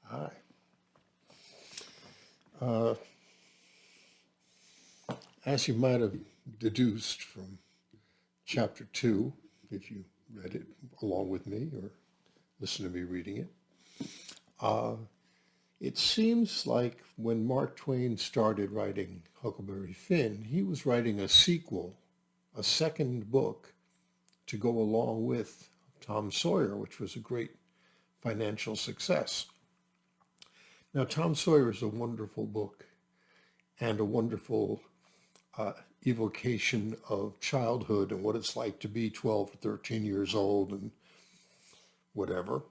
Hi. Uh, as you might have deduced from chapter 2, if you read it along with me or listened to me reading it, it seems like when Mark Twain started writing Huckleberry Finn, he was writing a sequel, a second book to go along with Tom Sawyer, which was a great financial success. Now, Tom Sawyer is a wonderful book and a wonderful evocation of childhood and what it's like to be 12 or 13 years old and whatever.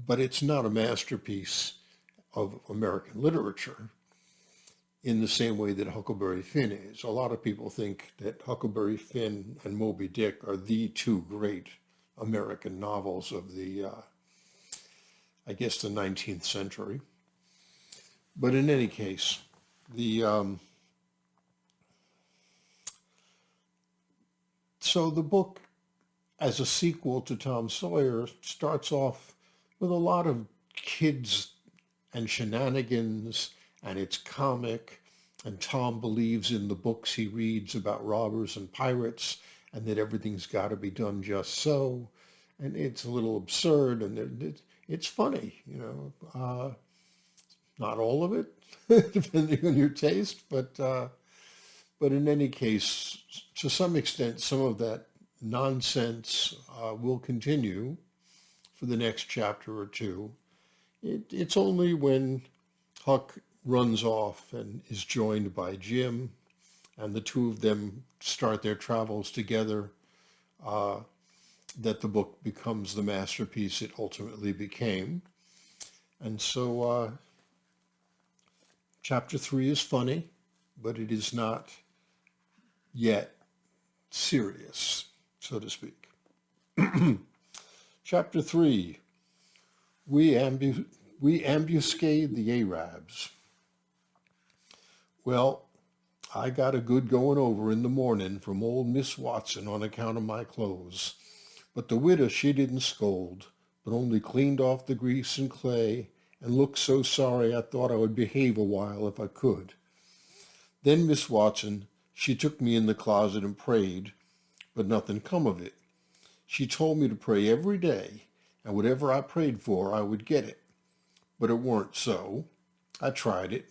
But it's not a masterpiece of American literature in the same way that Huckleberry Finn is. A lot of people think that Huckleberry Finn and Moby Dick are the two great American novels of the, I guess, the 19th century. But in any case, so the book, as a sequel to Tom Sawyer, starts off with a lot of kids and shenanigans, and it's comic, and Tom believes in the books he reads about robbers and pirates, and that everything's got to be done just so, and it's a little absurd, and it's funny, not all of it, depending on your taste, but in any case, to some extent, some of that nonsense will continue for the next chapter or two. It's only when Huck runs off and is joined by Jim, and the two of them start their travels together, that the book becomes the masterpiece it ultimately became. And so chapter 3 is funny, but it is not yet serious, so to speak. Chapter 3, we ambuscade the Arabs. Well, I got a good going over in the morning from old Miss Watson on account of my clothes. But the widow, she didn't scold, but only cleaned off the grease and clay and looked so sorry I thought I would behave a while if I could. Then Miss Watson, she took me in the closet and prayed, but nothing come of it. She told me to pray every day, and whatever I prayed for, I would get it. But it weren't so. I tried it.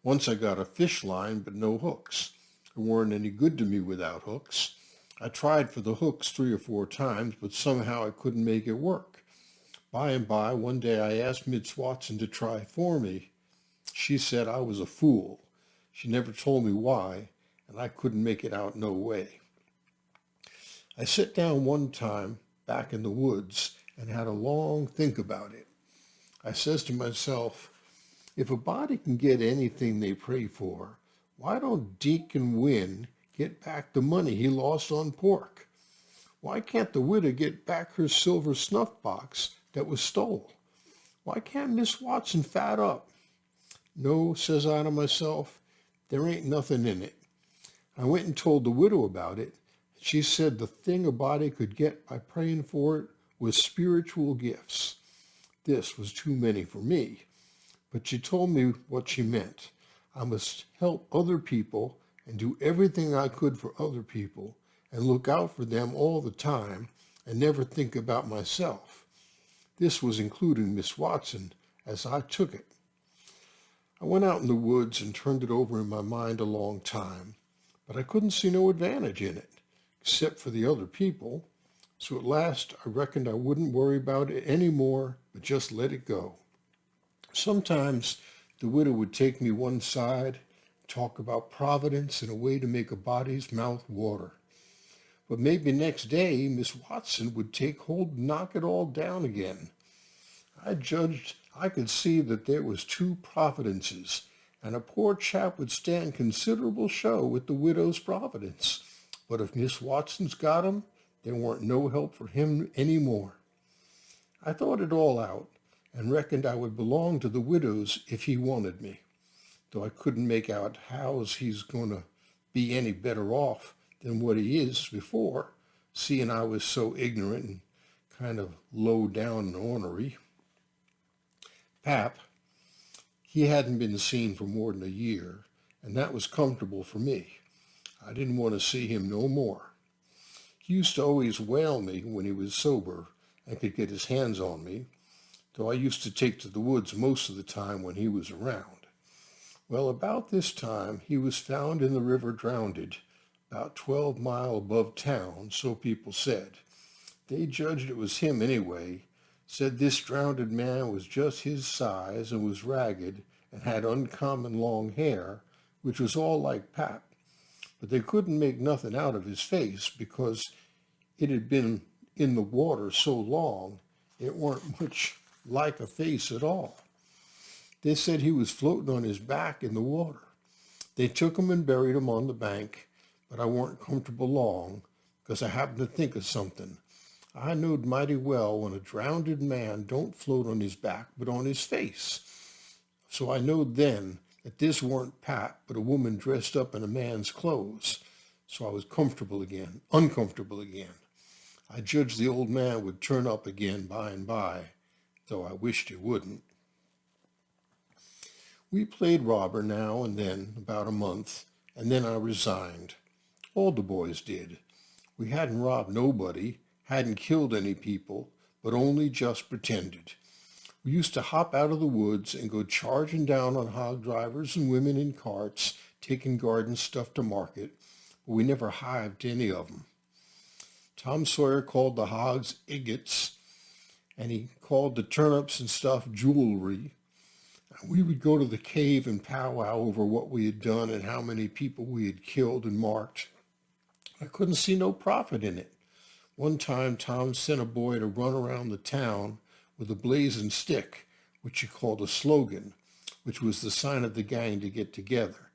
Once I got a fish line, but no hooks. It weren't any good to me without hooks. I tried for the hooks 3 or 4 times, but somehow I couldn't make it work. By and by, one day I asked Miss Watson to try for me. She said I was a fool. She never told me why, and I couldn't make it out no way. I sat down one time back in the woods and had a long think about it. I says to myself, if a body can get anything they pray for, why don't Deacon Wynn get back the money he lost on pork? Why can't the widow get back her silver snuff box that was stole? Why can't Miss Watson fat up? No, says I to myself, there ain't nothing in it. I went and told the widow about it. She said the thing a body could get by praying for it was spiritual gifts. This was too many for me, but she told me what she meant. I must help other people and do everything I could for other people and look out for them all the time and never think about myself. This was including Miss Watson as I took it. I went out in the woods and turned it over in my mind a long time, but I couldn't see no advantage in it, except for the other people. So at last I reckoned I wouldn't worry about it anymore, but just let it go. Sometimes the widow would take me one side, talk about providence and a way to make a body's mouth water. But maybe next day Miss Watson would take hold and knock it all down again. I judged I could see that there was 2 providences, and a poor chap would stand considerable show with the widow's providence. But if Miss Watson's got him, there weren't no help for him any more. I thought it all out and reckoned I would belong to the widow's if he wanted me, though I couldn't make out how's he's going to be any better off than what he is before, seeing I was so ignorant and kind of low down and ornery. Pap, he hadn't been seen for more than a year, and that was comfortable for me. I didn't want to see him no more. He used to always whale me when he was sober and could get his hands on me, though I used to take to the woods most of the time when he was around. Well, about this time, he was found in the river drowned, about 12 miles above town, so people said. They judged it was him anyway, said this drowned man was just his size and was ragged and had uncommon long hair, which was all like Pap, but they couldn't make nothing out of his face because it had been in the water so long, it weren't much like a face at all. They said he was floating on his back in the water. They took him and buried him on the bank, but I weren't comfortable long because I happened to think of something. I knowed mighty well when a drowned man don't float on his back, but on his face. So I knowed then that this weren't Pat, but a woman dressed up in a man's clothes. So I was uncomfortable again. I judged the old man would turn up again by and by, though I wished he wouldn't. We played robber now and then, about a month, and then I resigned. All the boys did. We hadn't robbed nobody, hadn't killed any people, but only just pretended. We used to hop out of the woods and go charging down on hog drivers and women in carts, taking garden stuff to market, but we never hived any of them. Tom Sawyer called the hogs igots, and he called the turnips and stuff jewelry. We would go to the cave and powwow over what we had done and how many people we had killed and marked. I couldn't see no profit in it. One time, Tom sent a boy to run around the town with a blazing stick, which he called a slogan, which was the sign of the gang to get together.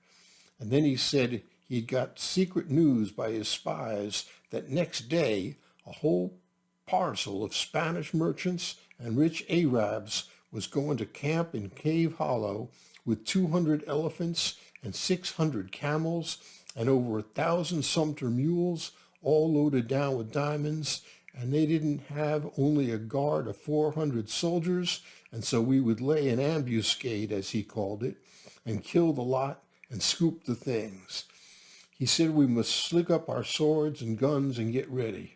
And then he said he'd got secret news by his spies that next day a whole parcel of Spanish merchants and rich Arabs was going to camp in Cave Hollow with 200 elephants and 600 camels and over 1,000 Sumter mules, all loaded down with diamonds, and they didn't have only a guard of 400 soldiers, and so we would lay an ambuscade, as he called it, and kill the lot and scoop the things. He said we must slick up our swords and guns and get ready.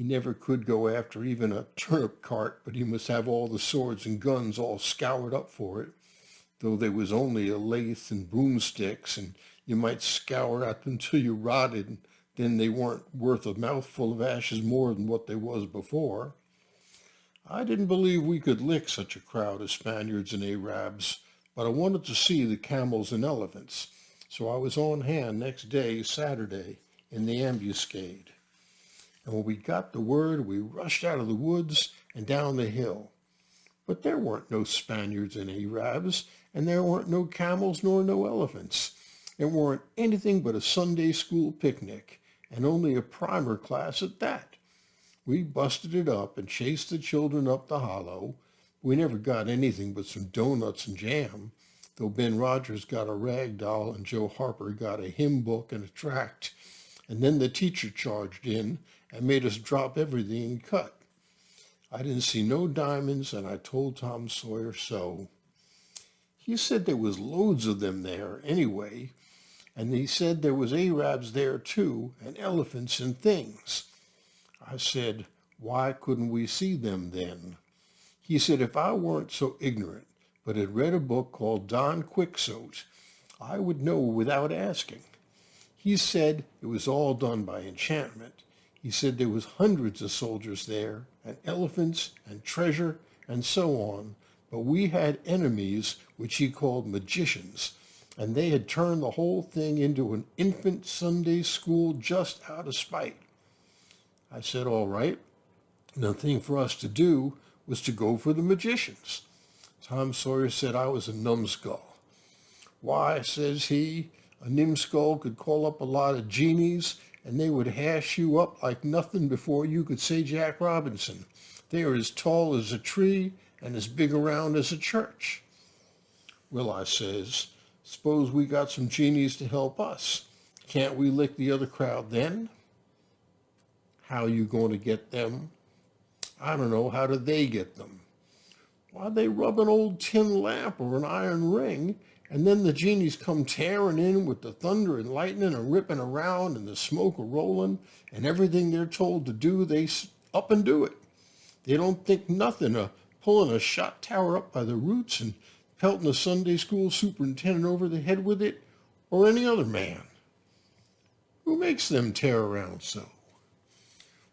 He never could go after even a turnip cart, but he must have all the swords and guns all scoured up for it, though there was only a lathe and broomsticks, and you might scour at them till you rotted, and then they weren't worth a mouthful of ashes more than what they was before. I didn't believe we could lick such a crowd of Spaniards and Arabs, but I wanted to see the camels and elephants, so I was on hand next day, Saturday, in the ambuscade. And when we got the word, we rushed out of the woods and down the hill. But there weren't no Spaniards and Arabs, and there weren't no camels nor no elephants. It weren't anything but a Sunday school picnic, and only a primer class at that. We busted it up and chased the children up the hollow. We never got anything but some doughnuts and jam, though Ben Rogers got a rag doll and Joe Harper got a hymn book and a tract. And then the teacher charged in and made us drop everything and cut. I didn't see no diamonds, and I told Tom Sawyer so. He said there was loads of them there anyway, and he said there was Arabs there too, and elephants and things. I said, why couldn't we see them then? He said if I weren't so ignorant, but had read a book called Don Quixote, I would know without asking. He said it was all done by enchantment. He said there was hundreds of soldiers there, and elephants and treasure and so on, but we had enemies which he called magicians, and they had turned the whole thing into an infant Sunday school just out of spite. I said, all right. And the thing for us to do was to go for the magicians. Tom Sawyer said I was a numbskull. Why, says he, a numbskull could call up a lot of genies and they would hash you up like nothing before you could say Jack Robinson. They are as tall as a tree and as big around as a church. Well, I says, suppose we got some genies to help us. Can't we lick the other crowd then? How are you going to get them? I don't know. How do they get them? Why, they rub an old tin lamp or an iron ring, and then the genies come tearing in with the thunder and lightning and ripping around and the smoke a-rolling, and everything they're told to do, they up and do it. They don't think nothing of pulling a shot tower up by the roots and pelting a Sunday school superintendent over the head with it, or any other man. Who makes them tear around so?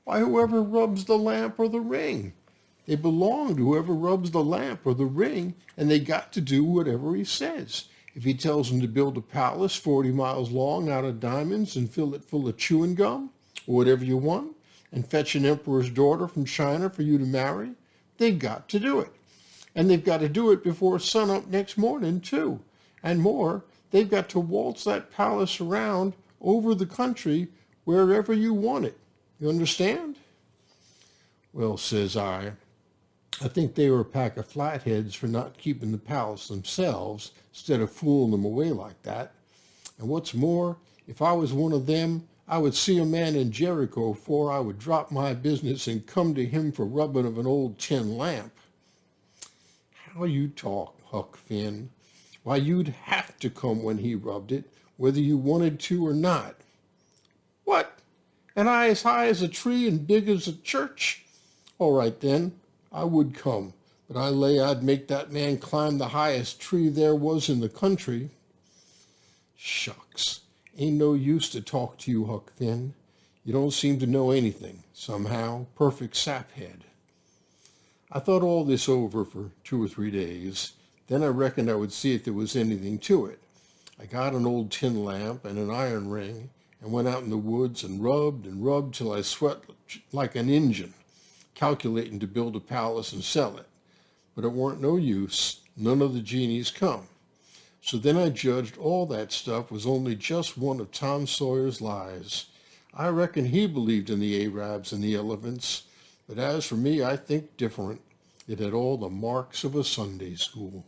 Why, whoever rubs the lamp or the ring. They belong to whoever rubs the lamp or the ring, and they got to do whatever he says. If he tells them to build a palace 40 miles long out of diamonds and fill it full of chewing gum, or whatever you want, and fetch an emperor's daughter from China for you to marry, they've got to do it. And they've got to do it before sunup next morning, too. And more, they've got to waltz that palace around over the country wherever you want it. You understand? Well, says I think they were a pack of flatheads for not keeping the palace themselves instead of fooling them away like that. And what's more, if I was one of them, I would see a man in Jericho before I would drop my business and come to him for rubbing of an old tin lamp. How you talk, Huck Finn. Why, you'd have to come when he rubbed it, whether you wanted to or not. What? And I as high as a tree and big as a church? All right then, I would come, but I lay I'd make that man climb the highest tree there was in the country. Shucks, ain't no use to talk to you, Huck Finn. You don't seem to know anything, somehow, perfect saphead. I thought all this over for 2 or 3 days. Then I reckoned I would see if there was anything to it. I got an old tin lamp and an iron ring and went out in the woods and rubbed till I sweat like an Injun, calculating to build a palace and sell it. But it weren't no use. None of the genies come. So then I judged all that stuff was only just one of Tom Sawyer's lies. I reckon he believed in the Arabs and the elephants, but as for me, I think different. It had all the marks of a Sunday school.